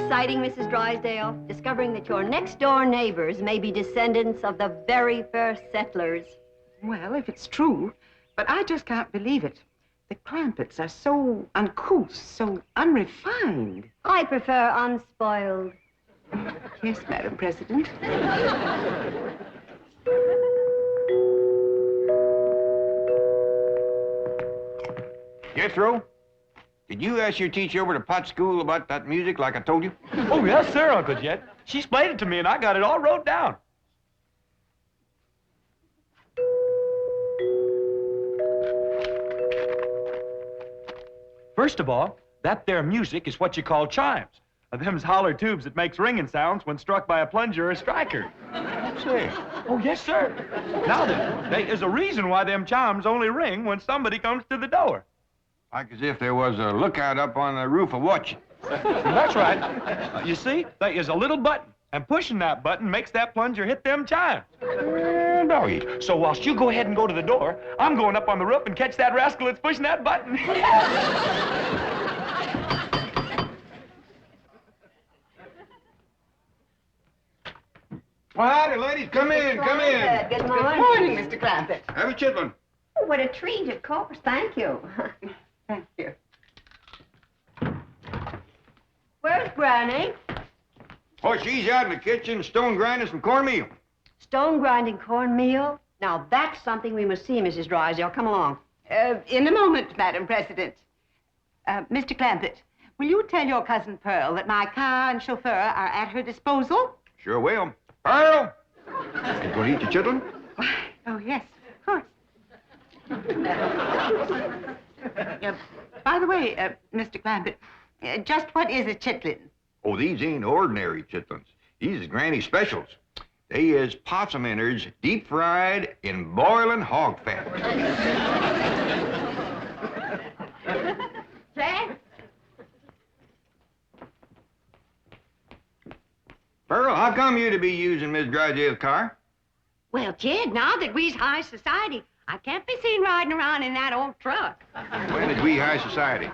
exciting, Mrs. Drysdale, discovering that your next-door neighbors may be descendants of the very first settlers? Well, if it's true, but I just can't believe it. The Clampetts are so uncouth, so unrefined. I prefer unspoiled. Yes, Madam President. Jethro, did you ask your teacher over to Pot School about that music like I told you? Oh, yes, sir, Uncle Jet. She explained it to me, and I got it all wrote down. First of all, that there music is what you call chimes. Them's holler tubes that makes ringing sounds when struck by a plunger or a striker. Say. Oh, yes, sir. Now then, there is a reason why them chimes only ring when somebody comes to the door. Like as if there was a lookout up on the roof of watching. That's right. You see, there is a little button, and pushing that button makes that plunger hit them chimes. Doggy. So whilst you go ahead and go to the door, I'm going up on the roof and catch that rascal that's pushing that button. Well, howdy, ladies. Come in, come in. Good Good morning. morning, Mr. Clampett. Have a chitlin. Oh, what a treat, of course. Thank you. Thank you. Where's Granny? Oh, she's out in the kitchen stone grinding some cornmeal. Stone grinding cornmeal? Now, that's something we must see, Mrs. Drysdale. Come along. In a moment, Madam President. Mr. Clampett, will you tell your cousin Pearl that my car and chauffeur are at her disposal? Sure will. Pearl! You gonna eat your chitlin? Oh, yes, of course. By the way, Mr. Clampett, just what is a chitlin? Oh, these ain't ordinary chitlins. These is Granny specials. They is possum innards deep fried in boiling hog fat. Jack? Pearl, how come you to be using Miss Drysdale's car? Well, Jed, now that we's high society, I can't be seen riding around in that old truck. When is we high society?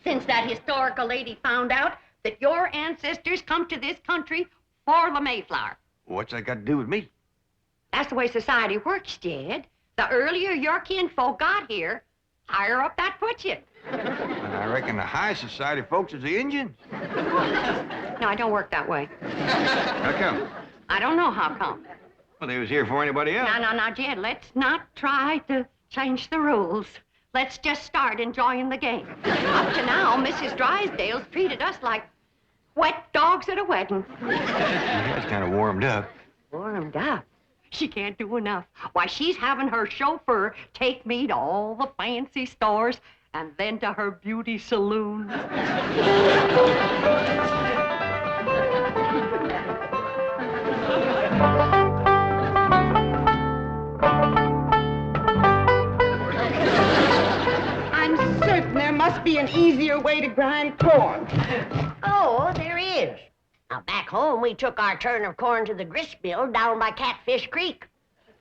Since that historical lady found out that your ancestors come to this country for the Mayflower. What's that got to do with me? That's the way society works, Jed. The earlier your kinfolk got here, higher up that puts you. And I reckon the high society folks is the Indians. No, it don't work that way. How come? I don't know how come. Well, they was here for anybody else. Now, Jed, let's not try to change the rules. Let's just start enjoying the game. Up to now, Mrs. Drysdale's treated us like wet dogs at a wedding. Yeah, it's kind of warmed up. Warmed up? She can't do enough. Why, she's having her chauffeur take me to all the fancy stores and then to her beauty saloon. I'm certain there must be an easier way to grind corn. Oh, there is. Now, back home, we took our turn of corn to the grist mill down by Catfish Creek.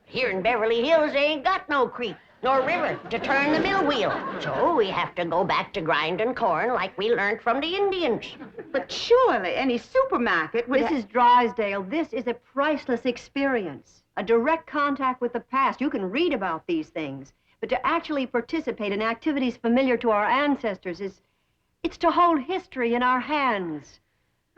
Here in Beverly Hills, they ain't got no creek nor river to turn the mill wheel. So we have to go back to grinding corn like we learned from the Indians. But surely any supermarket would... Mrs. Drysdale, this is a priceless experience. A direct contact with the past. You can read about these things. But to actually participate in activities familiar to our ancestors it's to hold history in our hands.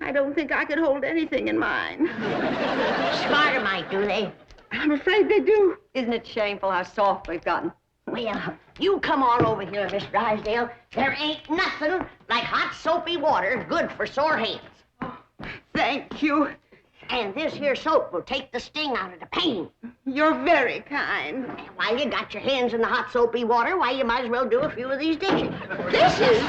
I don't think I could hold anything in mine. Smarter might, do they? I'm afraid they do. Isn't it shameful how soft we've gotten? Well, you come on over here, Miss Drysdale. There ain't nothing like hot soapy water good for sore hands. Oh, thank you. And this here soap will take the sting out of the pain. You're very kind. While you got your hands in the hot soapy water, why, you might as well do a few of these dishes. Dishes?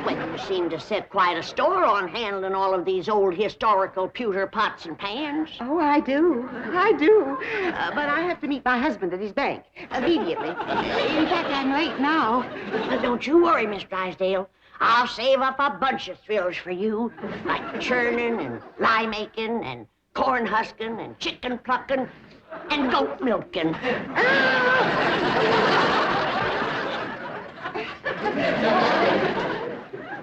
Well, you seem to set quite a store on handling all of these old historical pewter pots and pans. Oh, I do. I do. But I have to meet my husband at his bank immediately. In fact, I'm late now. But don't you worry, Miss Drysdale. I'll save up a bunch of thrills for you, like churning and lye making and corn husking and chicken plucking and goat milking.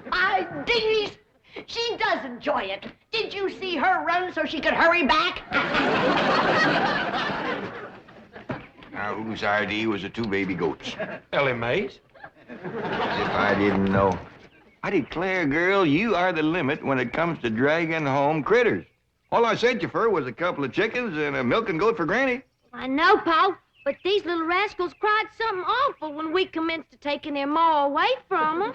My dingies! She does enjoy it. Did you see her run so she could hurry back? Now, whose idea was the two baby goats? Ellie Mae's. If I didn't know. I declare, girl, you are the limit when it comes to dragging home critters. All I sent you for was a couple of chickens and a milking goat for Granny. I know, Pa, but these little rascals cried something awful when we commenced to taking their ma away from them.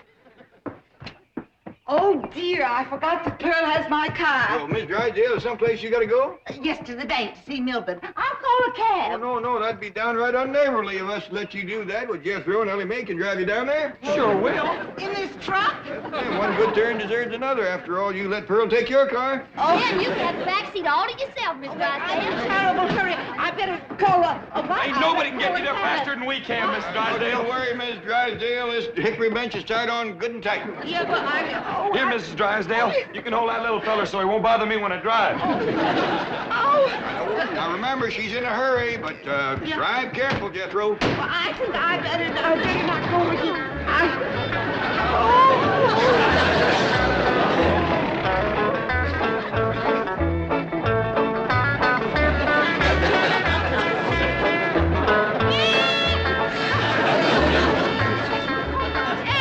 Oh, dear, I forgot that Pearl has my car. Oh, Miss Drysdale, is someplace you gotta go? Yes, to the bank to see Milburn. I'll call a cab. Oh, no, that'd be downright unneighborly of us to let you do that. Would Jethro and Ellie Mae can drive you down there? Sure will. In this truck? And one good turn deserves another. After all, you let Pearl take your car. Oh, yeah, you can have the back seat all to yourself, Miss I'm in Drysdale. terrible hurry. I better call a Ain't nobody can get you there faster than we can, Miss Don't Drysdale. worry, Miss Drysdale. This hickory bench is tied on good and tight. Yeah, but Here, Mrs. Drysdale, you can hold that little fella so he won't bother me when I drive. Now, remember, she's in a hurry, but drive careful, Jethro. I think I better not go with you.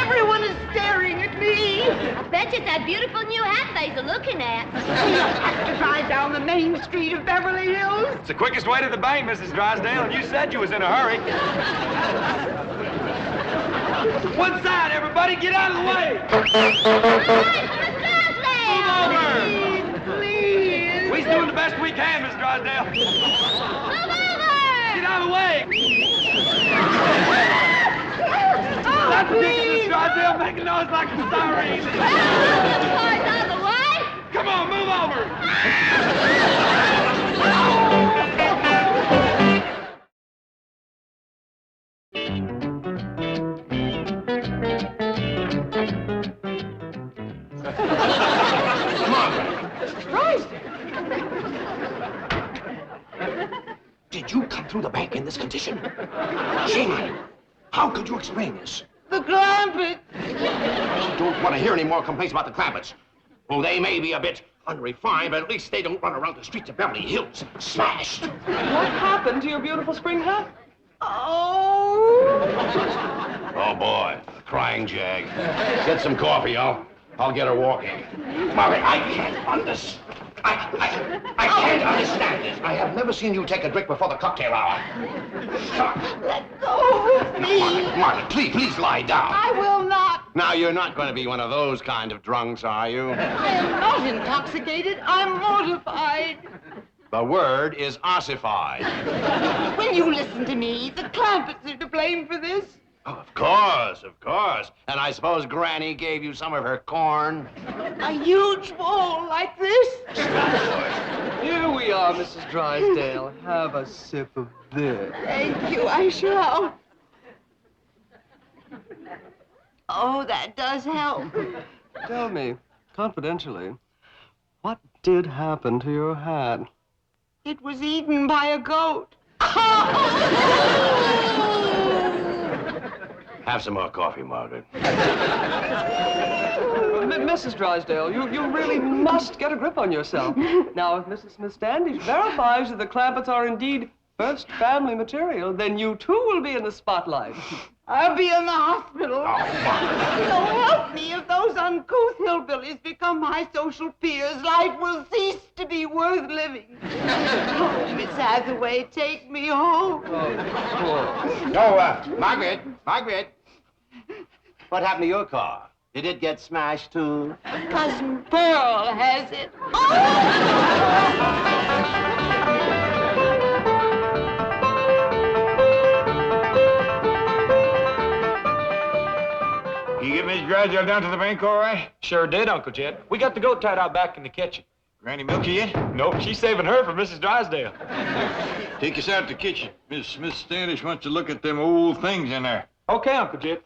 Everyone is staring at me. I bet you it's that beautiful new hat they're looking at. We don't have to drive down the main street of Beverly Hills. It's the quickest way to the bank, Mrs. Drysdale, and you said you was in a hurry. One side, everybody, get out of the way. Move over. Please. We's doing the best we can, Miss Drysdale. Get out of the way. That's ridiculous, Miss Drysdale, making noise like a siren. Come on, move over. Did you come through the bank in this condition? Shame on you. How could you explain this? The Clampetts. I don't want to hear any more complaints about the Clampetts. Well, they may be a bit unrefined, but at least they don't run around the streets of Beverly Hills smashed. What happened to your beautiful spring hat? Oh, boy, a crying jag. Get some coffee, I'll get her walking. Margaret, I can't understand. I can't understand this. I have never seen you take a drink before the cocktail hour. let go of me. Margaret, please lie down. I will not. Now, you're not going to be one of those kind of drunks, are you? I am not intoxicated. I'm mortified. The word is ossified. Will you listen to me? The Clampetts are to blame for this. Oh, of course. And I suppose Granny gave you some of her corn? A huge bowl like this? Here we are, Mrs. Drysdale. Have a sip of this. Thank you, I shall. Oh, that does help. Tell me, confidentially, what did happen to your hat? It was eaten by a goat. Have some more coffee, Margaret. Mrs. Drysdale, you really must get a grip on yourself. Now, if Mrs. Smith Standish verifies that the Clampetts are indeed first family material, then you too will be in the spotlight. I'll be in the hospital. Oh, Margaret. So help me, if those uncouth hillbillies become my social peers, life will cease to be worth living. Oh, Miss Hathaway, take me home. Margaret. What happened to your car? Did it get smashed, too? Cousin Pearl has it. You get Miss Drysdale down to the bank all right? Sure did, Uncle Jed. We got the goat tied out back in the kitchen. Granny milk you yet? Nope, she's saving her for Mrs. Drysdale. Take us out to the kitchen. Miss Smith Standish wants to look at them old things in there. Okay, Uncle Jed.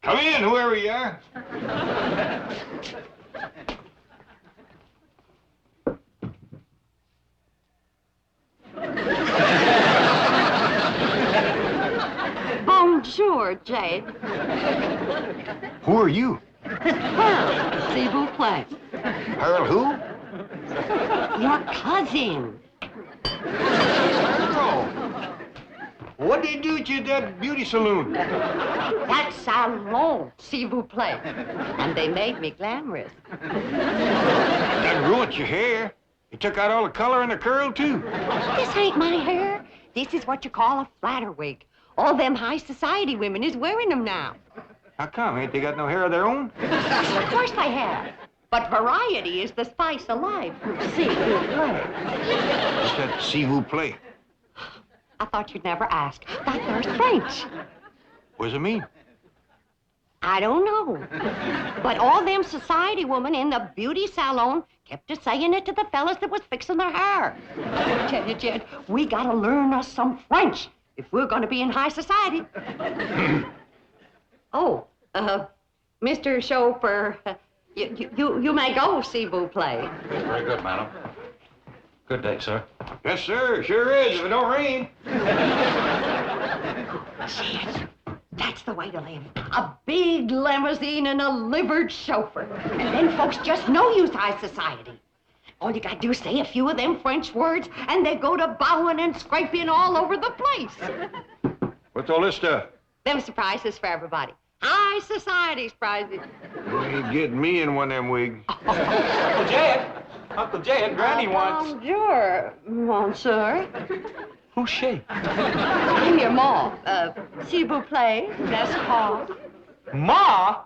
Come in, whoever you are. Jade. Who are you? Pearl, s'il vous plaît. Pearl who? Your cousin. Pearl. What did they do at you at that beauty saloon? That's salon, s'il vous plaît. And they made me glamorous. That ruined your hair. You took out all the color in the curl, too. This ain't my hair. This is what you call a flatter wig. All them high society women is wearing them now. How come? Ain't they got no hair of their own? Of course they have. But variety is the spice of life. S'il vous plaît. What's that s'il vous plaît? I thought you'd never ask. That there's French. What does it mean? I don't know. But all them society women in the beauty salon kept a saying it to the fellas that was fixing their hair. I tell you, Jed, we gotta learn us some French if we're gonna be in high society. Oh, Mr. Chauffeur, you may go, s'il vous plaît. Very good, madam. Good day, sir. Yes, sir. Sure is, if it don't rain. Jed, that's the way to live. A big limousine and a livered chauffeur. And then folks just know you's high society. All you gotta do is say a few of them French words, and they go to bowing and scraping all over the place. What's all this stuff? Them surprises for everybody. High society prizes. You ain't getting me in one of them wigs. Uncle Jed, Granny wants... Bonjour, monsieur. Who's she? I'm your ma. S'il vous plaît, that's called. Ma?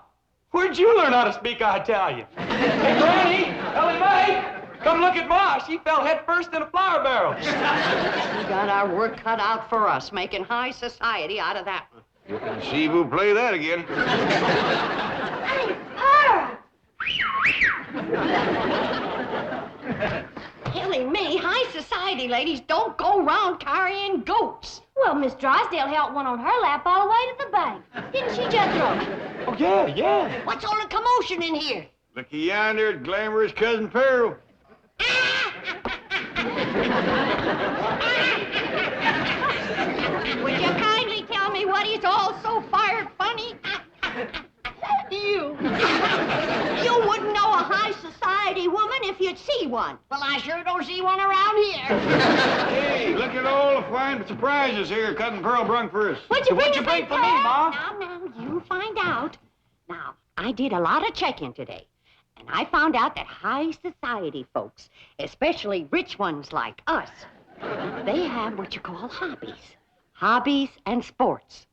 Where'd you learn how to speak Italian? Hey, Granny! Ellie Mae! Come look at Ma. She fell head first in a flour barrel. We got our work cut out for us, making high society out of that one. You can s'il vous play that again. Killing me, high society ladies don't go around carrying goats. Well, Miss Drysdale held one on her lap all the way to the bank. Didn't she, Jethro? Oh, yeah. What's all the commotion in here? Looky yonder at glamorous Cousin Pearl. Would you kindly tell me what is all so fired funny? You. You wouldn't know a high society woman if you'd see one. Well, I sure don't see one around here. Hey, look at all the fine surprises here Cousin Pearl brung for us. What'd you bring for me, Ma? Now, you find out. Now, I did a lot of checking today, and I found out that high society folks, especially rich ones like us, they have what you call hobbies. Hobbies and sports.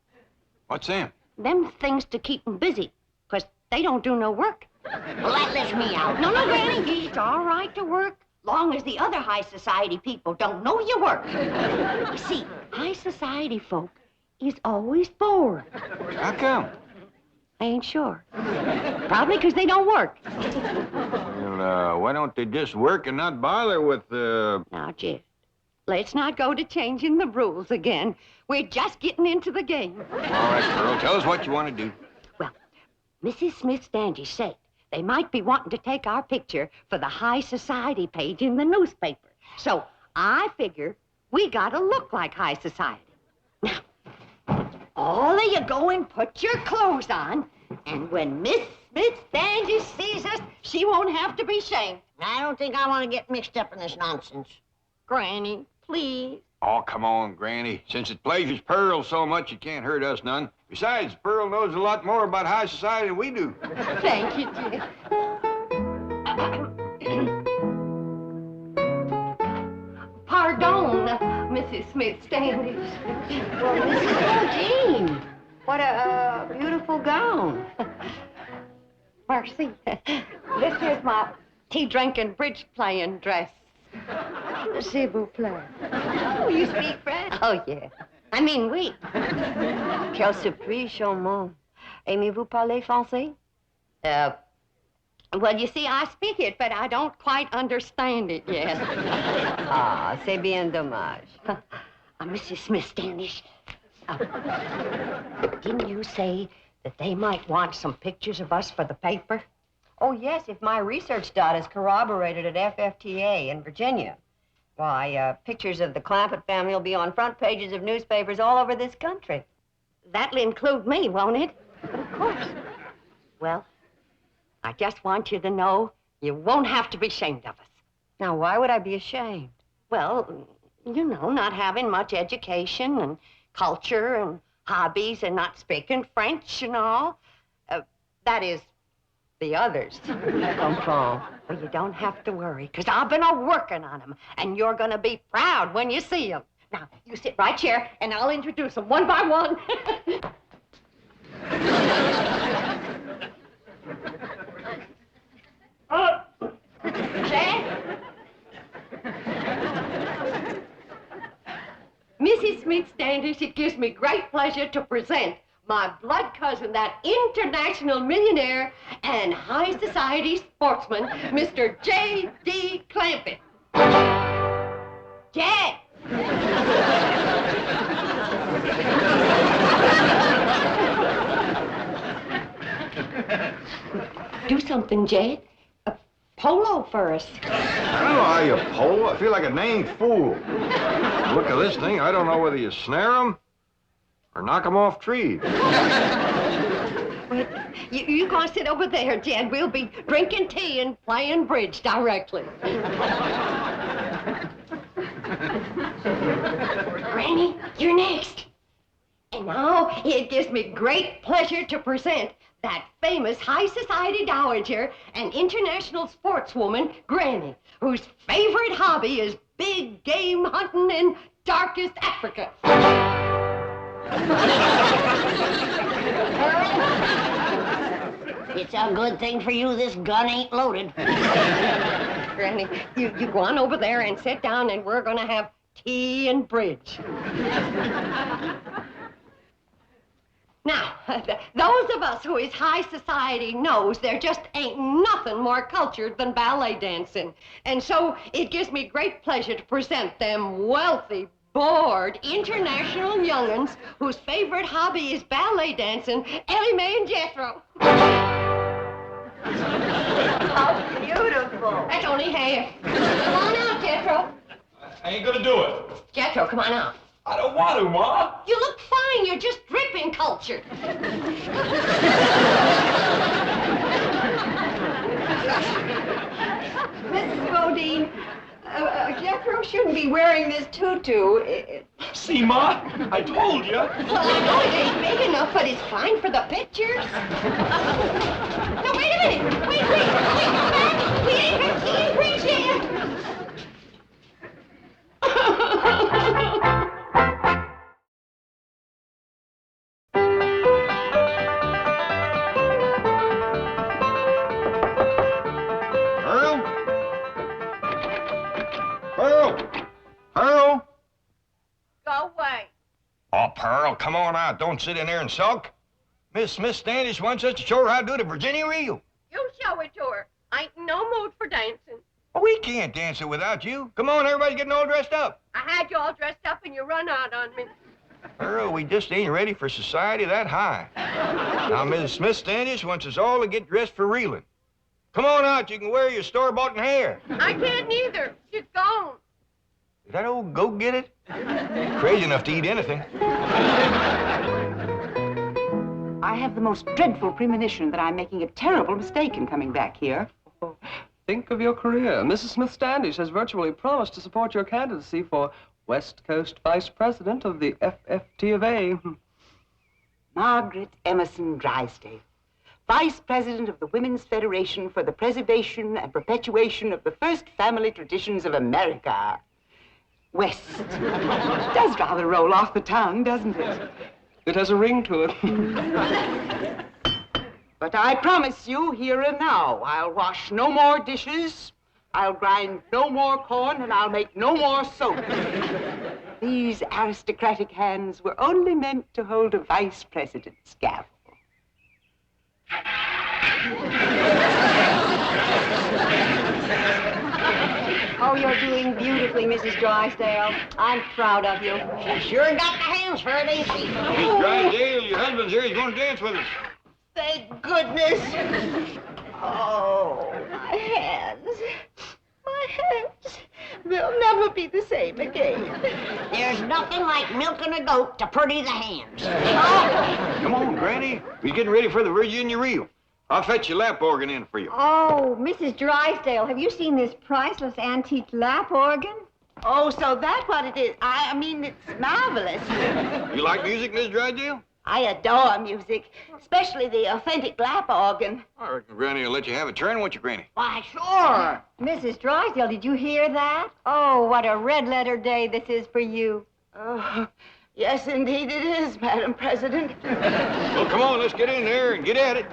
What's them? Them things to keep them busy, 'cause they don't do no work. Well, that lets me out. No, Granny, it's all right to work, long as the other high society people don't know you work. You see, high society folk is always bored. How come? I ain't sure. Probably 'cause they don't work. Well, why don't they just work and not bother with, Now, Jed, let's not go to changing the rules again. We're just getting into the game. All right, Pearl, tell us what you want to do. Well, Mrs. Smith Standish said they might be wanting to take our picture for the high society page in the newspaper. So I figure we gotta look like high society. Now, all of you go and put your clothes on, and when Miss Smith Standish sees us, she won't have to be shamed. I don't think I want to get mixed up in this nonsense. Granny, please. Oh, come on, Granny. Since it pleasures Pearl so much, it can't hurt us none. Besides, Pearl knows a lot more about high society than we do. Thank you, Jed. Pardon, Mrs. Smith Standish. Well, Mrs. Jean, what a beautiful gown. Mercy. This is my tea-drinking, bridge-playing dress. S'il vous plaît. Oh, you speak French? Oh, yeah. I mean, oui. Quelle surprise, charmant. Aimez-vous parler français? Well, you see, I speak it, but I don't quite understand it yet. Ah, c'est bien dommage. Mrs. Smith Standish, didn't you say that they might want some pictures of us for the paper? Oh, yes, if my research data is corroborated at FFTA in Virginia. Why, pictures of the Clampett family will be on front pages of newspapers all over this country. That'll include me, won't it? Of course. Well, I just want you to know you won't have to be ashamed of us. Now, why would I be ashamed? Well, you know, not having much education and culture and hobbies and not speaking French and all. That is, the others. Comprends. Well, you don't have to worry, because I've been working on them, and you're going to be proud when you see them. Now, you sit right here, and I'll introduce them one by one. Jack? Mrs. Smith Standish, it gives me great pleasure to present my blood cousin, that international millionaire and high society sportsman, Mr. J.D. Clampett. Jack! Do something, Jed. A polo for us. I don't know how you pole. I feel like a dang fool. Look at this thing. I don't know whether you snare them or knock them off trees. Wait, you go and sit over there, Jed. We'll be drinking tea and playing bridge directly. Granny, you're next. And now it gives me great pleasure to present that famous high society dowager and international sportswoman, Granny, whose favorite hobby is big game hunting in darkest Africa. It's a good thing for you this gun ain't loaded. Granny, you go on over there and sit down, and we're going to have tea and bridge. Now, those of us who is high society knows there just ain't nothing more cultured than ballet dancing. And so it gives me great pleasure to present them wealthy, bored, international young'uns whose favorite hobby is ballet dancing, Ellie Mae and Jethro. How beautiful. That's only half. Come on out, Jethro. I ain't gonna do it. Jethro, come on out. I don't want to, Ma. You look fine. You're just dripping cultured. Mrs. Bodine, Jethro shouldn't be wearing this tutu. See, Ma? I told you. Well, I know it ain't big enough, but it's fine for the pictures. No, wait a minute. Wait, back. We ain't got tea and bridge yet. Pearl? Go away. Oh, Pearl, come on out. Don't sit in there and sulk. Miss Smith Standish wants us to show her how to do the Virginia reel. You show it to her. I ain't in no mood for dancing. Oh, we can't dance it without you. Come on, everybody's getting all dressed up. I had you all dressed up and you run out on me. Pearl, we just ain't ready for society that high. Now, Miss Smith Standish wants us all to get dressed for reeling. Come on out. You can wear your store-bought hair. I can't neither. She's gone. Is that old goat get it? Crazy enough to eat anything. I have the most dreadful premonition that I'm making a terrible mistake in coming back here. Oh, think of your career. Mrs. Smith Standish has virtually promised to support your candidacy for West Coast Vice President of the FFT of A. Margaret Emerson Drysdale, Vice President of the Women's Federation for the Preservation and Perpetuation of the First Family Traditions of America. West. Does rather roll off the tongue, doesn't it? It has a ring to it. But I promise you, here and now, I'll wash no more dishes, I'll grind no more corn, and I'll make no more soap. These aristocratic hands were only meant to hold a vice president's gavel. Oh, you're doing beautifully, Mrs. Drysdale. I'm proud of you. She sure got the hands for it, ain't she? Miss Drysdale, your husband's here. He's going to dance with us. Thank goodness. Oh, my hands. My hands. They'll never be the same again. There's nothing like milking a goat to pretty the hands. Come on, Granny. We're getting ready for the Virginia reel. I'll fetch your lap organ in for you. Oh, Mrs. Drysdale, have you seen this priceless antique lap organ? Oh, so that's what it is. I mean, it's marvelous. You like music, Miss Drysdale? I adore music, especially the authentic lap organ. I reckon Granny will let you have a turn, won't you, Granny? Why, sure. Mrs. Drysdale, did you hear that? Oh, what a red letter day this is for you. Oh, yes, indeed it is, Madam President. Well, come on, let's get in there and get at it.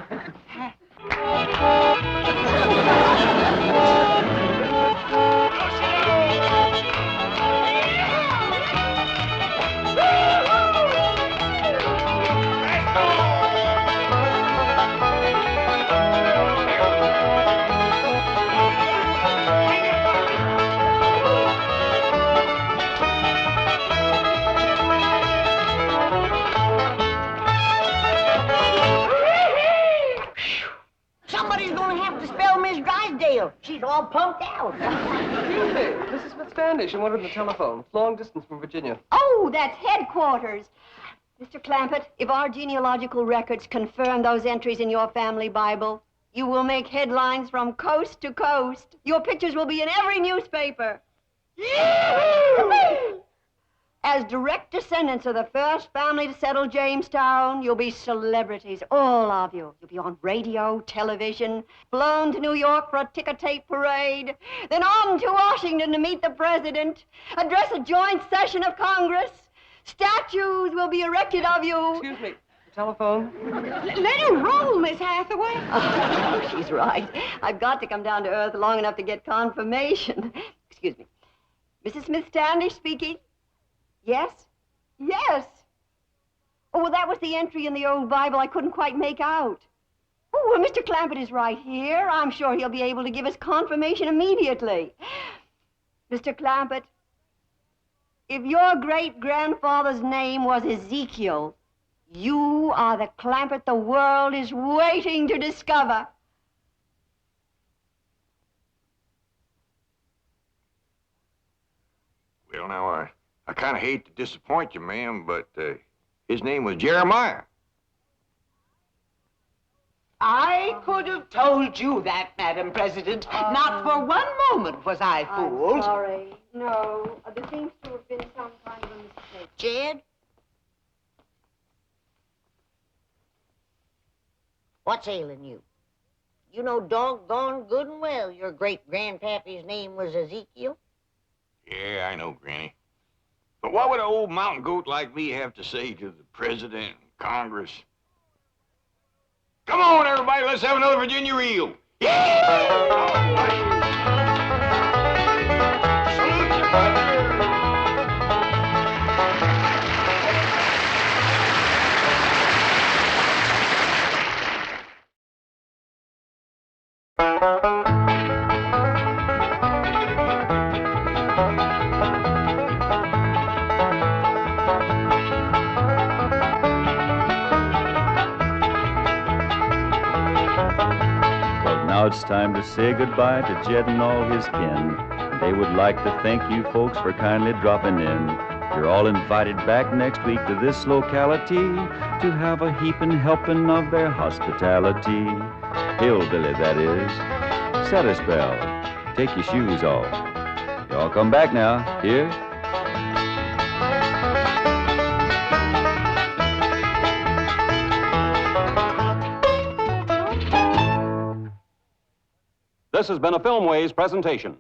Somebody's gonna have to spell Miss Drysdale. She's all pumped out. Excuse me, Mrs. Smith Standish, you wanted the telephone. It's long distance from Virginia. Oh, that's headquarters. Mr. Clampett, if our genealogical records confirm those entries in your family Bible, you will make headlines from coast to coast. Your pictures will be in every newspaper. As direct descendants of the first family to settle Jamestown, you'll be celebrities, all of you. You'll be on radio, television, flown to New York for a ticker-tape parade, then on to Washington to meet the president, address a joint session of Congress. Statues will be erected of you. Excuse me, the telephone. Let her roll, Miss Hathaway. Oh, she's right. I've got to come down to earth long enough to get confirmation. Excuse me. Mrs. Smith Standish speaking. Yes? Yes. Oh, well, that was the entry in the old Bible I couldn't quite make out. Oh, well, Mr. Clampett is right here. I'm sure he'll be able to give us confirmation immediately. Mr. Clampett, if your great-grandfather's name was Ezekiel, you are the Clampett the world is waiting to discover. Well, now, I kind of hate to disappoint you, ma'am, but his name was Jeremiah. I could have told you that, Madam President. Not for one moment was I fooled. I'm sorry. No, there seems to have been some kind of a mistake. Jed? What's ailing you? You know doggone good and well your great-grandpappy's name was Ezekiel. Yeah, I know, Granny. But what would an old mountain goat like me have to say to the president and Congress? Come on, everybody, let's have another Virginia reel. Yeah! All right. Salute you, brother. Now it's time to say goodbye to Jed and all his kin. They would like to thank you folks for kindly dropping in. You're all invited back next week to this locality to have a heaping helping of their hospitality. Hillbilly, that is. Set a spell. Take your shoes off. Y'all come back now. Here. This has been a Filmways presentation.